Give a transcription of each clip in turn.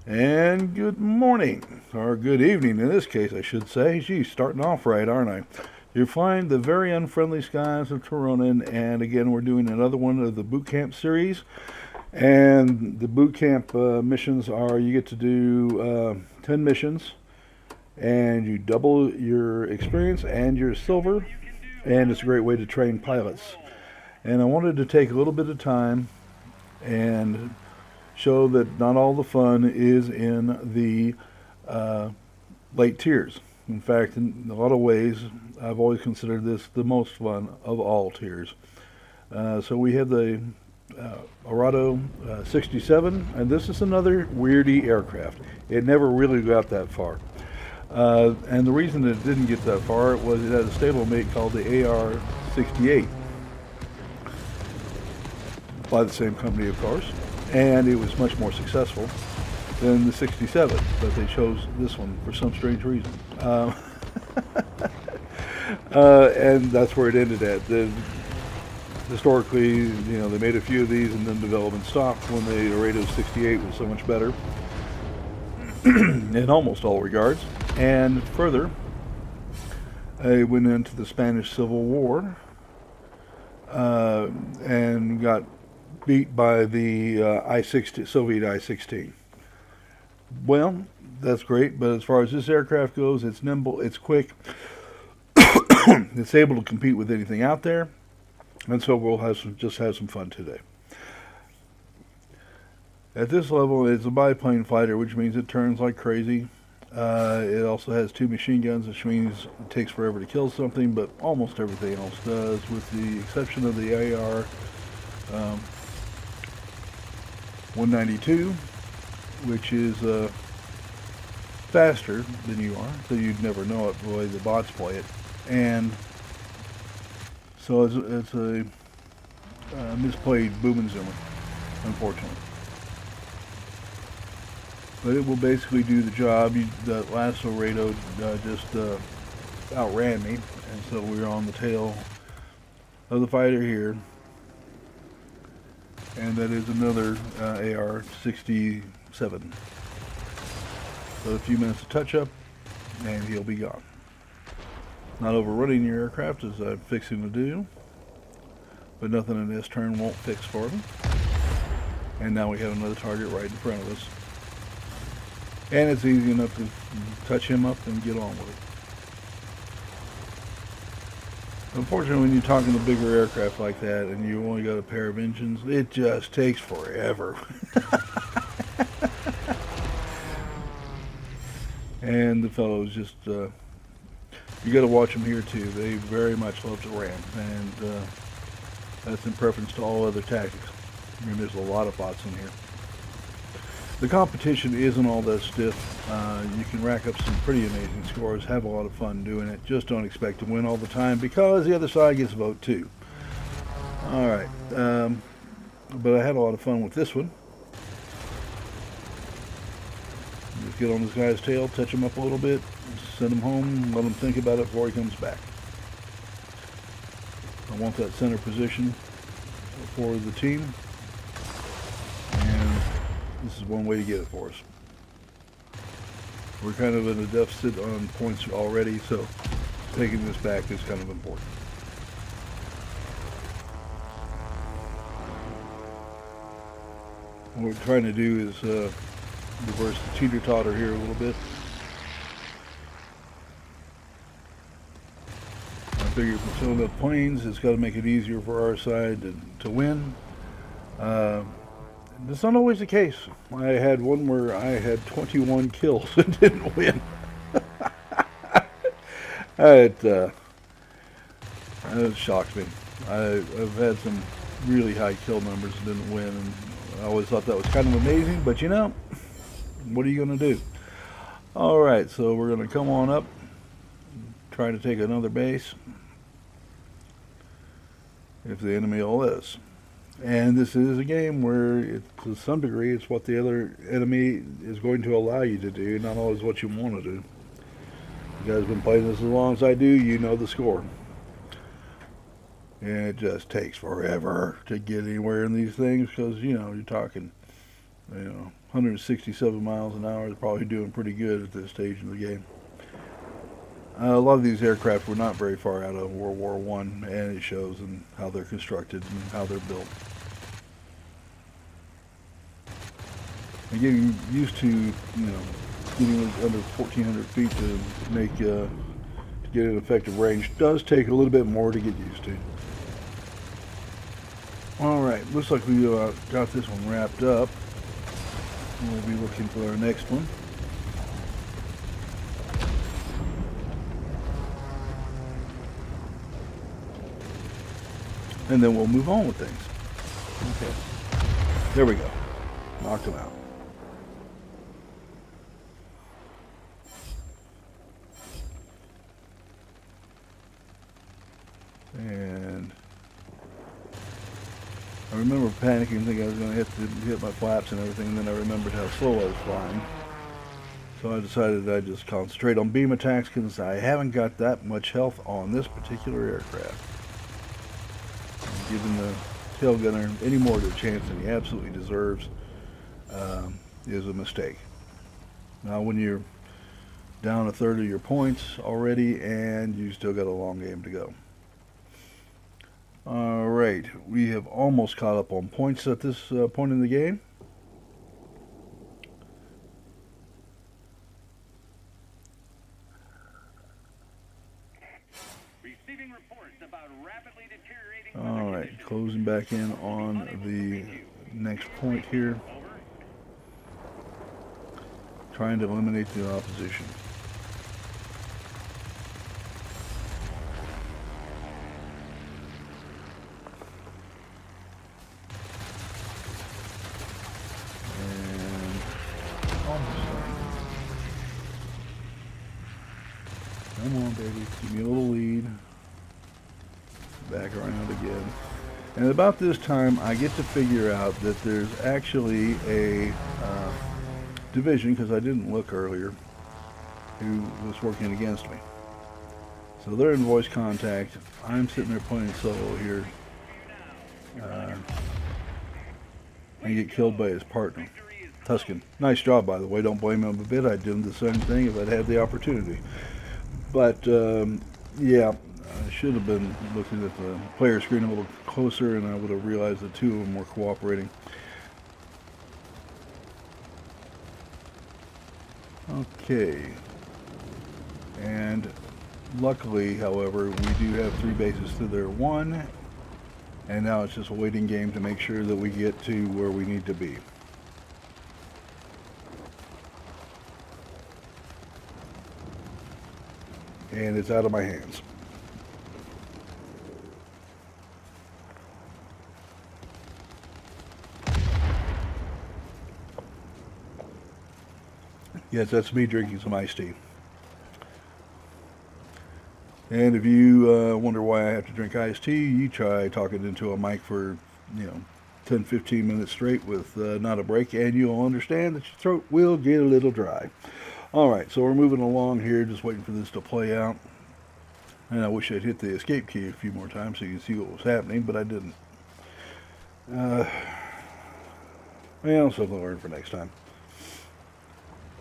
And good morning, or good evening in this case, I should say. Geez, starting off right, aren't I? You find the very unfriendly skies of Tironan, and again, we're doing another one of the boot camp series. And the boot camp missions are you get to do 10 missions, and you double your experience and your silver, and it's a great way to train pilots. And I wanted to take a little bit of time and show that not all the fun is in the uh, late tiers. In fact, in a lot of ways, I've always considered this the most fun of all tiers. So we have the Arado 67, and this is another weirdy aircraft. It never really got that far. And the reason it didn't get that far was it had a stablemate called the AR 68 by the same company, of course, and it was much more successful than the 67, but they chose this one for some strange reason. And that's where it ended at. Historically, they made a few of these and then development stopped when the Arado 68 was so much better in almost all regards. And further, I went into the Spanish Civil War and got beat by the I-16, Soviet I-16. Well, that's great, but as far as this aircraft goes, it's nimble, it's quick, it's able to compete with anything out there, and so we'll have some fun today. At this level, it's a biplane fighter, which means it turns like crazy. It also has 2 machine guns, which means it takes forever to kill something, but almost everything else does, with the exception of the AR 192, which is faster than you are, so you'd never know it the way the bots play it. And so it's a misplayed boom and zoomer, unfortunately. But it will basically do the job. That last Arado just outran me, and so we're on the tail of the fighter here. And that is another AR 67. So a few minutes of touch up, and he'll be gone. Not overrunning your aircraft as I'm fixing to do, but nothing in this turn won't fix for me. And now we have another target right in front of us. And it's easy enough to touch him up and get on with it. Unfortunately, when you're talking to bigger aircraft like that and you only got a pair of engines, it just takes forever. And the fellows just, you got to watch them here too. They very much love to ram, and that's in preference to all other tactics. I mean, there's a lot of bots in here. The competition isn't all that stiff. You can rack up some pretty amazing scores, have a lot of fun doing it. Just don't expect to win all the time, because the other side gets a vote too. Alright, but I had a lot of fun with this one. Just get on this guy's tail, touch him up a little bit, send him home, let him think about it before he comes back. I want that center position for the team. This is one way to get it for us. We're kind of in a deficit on points already, so taking this back is kind of important. What we're trying to do is reverse the teeter-totter here a little bit. I figure if we're filling up planes, it's got to make it easier for our side to win. That's not always the case. I had one where I had 21 kills and didn't win. It shocked me. I've had some really high kill numbers and didn't win, and I always thought that was kind of amazing, but what are you going to do? Alright, so we're going to come on up, try to take another base, if the enemy will let us. And this is a game where, to some degree, it's what the other enemy is going to allow you to do, not always what you want to do. You guys have been playing this as long as I do, you know the score. And it just takes forever to get anywhere in these things, because, you're talking, 167 miles an hour is probably doing pretty good at this stage of the game. A lot of these aircraft were not very far out of World War One, and it shows in how they're constructed and how they're built. And getting used to, getting under 1,400 feet to make to get an effective range does take a little bit more to get used to. All right, looks like we got this one wrapped up. We'll be looking for our next one. And then we'll move on with things. Okay. There we go. Knocked him out. And I remember panicking, thinking I was going to hit my flaps and everything, and then I remembered how slow I was flying. So I decided I'd just concentrate on beam attacks because I haven't got that much health on this particular aircraft. Giving the tail gunner any more of a chance than he absolutely deserves is a mistake. Now when you're down a third of your points already and you still got a long game to go. Alright, we have almost caught up on points at this point in the game. Alright, closing back in on the next point here. Trying to eliminate the opposition. And almost done. Come on, baby. Give me a little lead. Back around again. And about this time I get to figure out that there's actually a division, because I didn't look earlier, who was working against me. So they're in voice contact. I'm sitting there playing solo here. And get killed by his partner, Tuscan. Nice job, by the way. Don't blame him a bit. I'd do the same thing if I'd had the opportunity. But yeah, I should have been looking at the player screen a little closer, and I would have realized the two of them were cooperating. Okay. And luckily, however, we do have 3 bases to their 1, and now it's just a waiting game to make sure that we get to where we need to be. And it's out of my hands. Yes, that's me drinking some iced tea. And if you wonder why I have to drink iced tea, you try talking into a mic for, 10-15 minutes straight with not a break, and you'll understand that your throat will get a little dry. Alright, so we're moving along here, just waiting for this to play out. And I wish I'd hit the escape key a few more times so you can see what was happening, but I didn't. Well, something to learn for next time.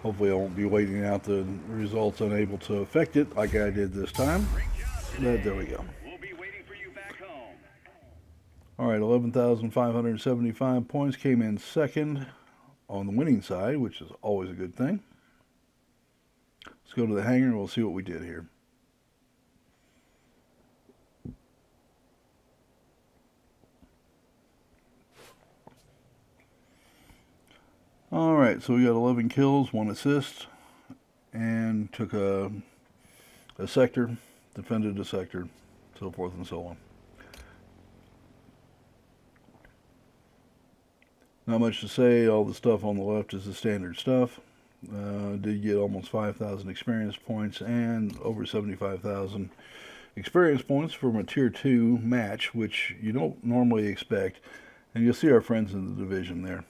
Hopefully I won't be waiting out the results unable to affect it like I did this time. But there we go. Alright, 11,575 points, came in second on the winning side, which is always a good thing. Let's go to the hangar and we'll see what we did here. Alright, so we got 11 kills, 1 assist, and took a sector, defended a sector, so forth and so on. Not much to say, all the stuff on the left is the standard stuff. Did get almost 5,000 experience points and over 75,000 experience points from a tier 2 match, which you don't normally expect, and you'll see our friends in the division there.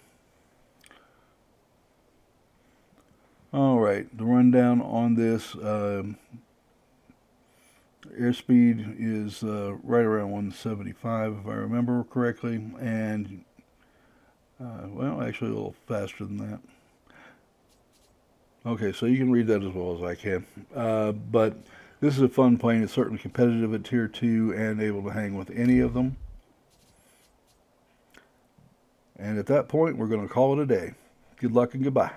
Alright, the rundown on this, airspeed is right around 175 if I remember correctly, and Well, actually a little faster than that. Okay, so you can read that as well as I can. But this is a fun plane. It's certainly competitive at Tier 2 and able to hang with any of them. And at that point, we're going to call it a day. Good luck and goodbye.